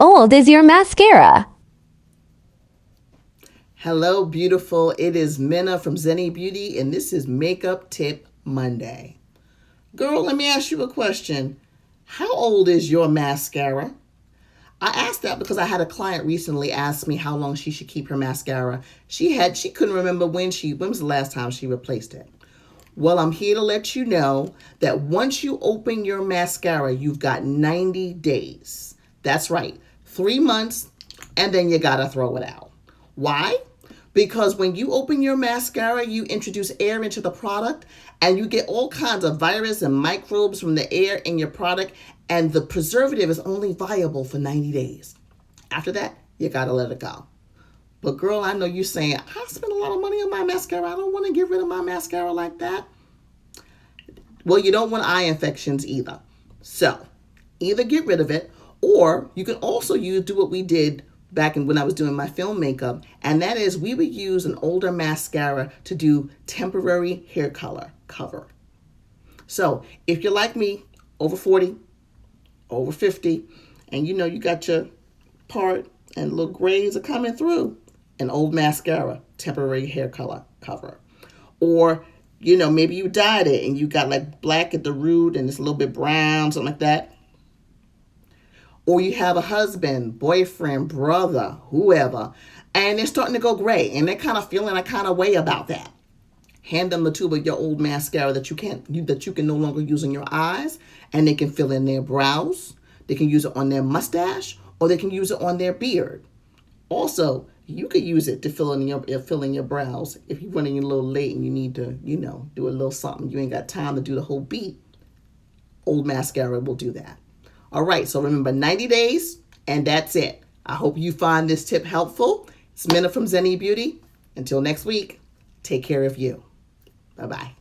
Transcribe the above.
old is your mascara? Hello, beautiful. It is Minna from Zeni Beauty, and this is Makeup Tip Monday. Girl, let me ask you a question. How old is your mascara? I asked that because I had a client recently ask me how long she should keep her mascara. She couldn't remember when was the last time she replaced it. Well, I'm here to let you know that once you open your mascara, you've got 90 days. That's right, 3 months, and then you gotta throw it out. Why? Because when you open your mascara, you introduce air into the product and you get all kinds of virus and microbes from the air in your product, and the preservative is only viable for 90 days. After that, you gotta let it go. But girl, I know you're saying, I spent a lot of money on my mascara. I don't want to get rid of my mascara like that. Well, you don't want eye infections either. So either get rid of it, or you can also do what we did back when I was doing my film makeup, and that is we would use an older mascara to do temporary hair color cover. So if you're like me, over 40, over 50, and you got your part and little grays are coming through, an old mascara, temporary hair color cover. Or, maybe you dyed it and you got like black at the root and it's a little bit brown, something like that. Or you have a husband, boyfriend, brother, whoever, and they're starting to go gray and they're kind of feeling a kind of way about that. Hand them the tube of your old mascara that you can no longer use in your eyes, and they can fill in their brows. They can use it on their mustache, or they can use it on their beard. Also, you could use it to fill in your brows if you're running a little late and you need to, do a little something. You ain't got time to do the whole beat. Old mascara will do that. All right, so remember 90 days, and that's it. I hope you find this tip helpful. It's Minna from Zeni Beauty. Until next week, take care of you. Bye-bye.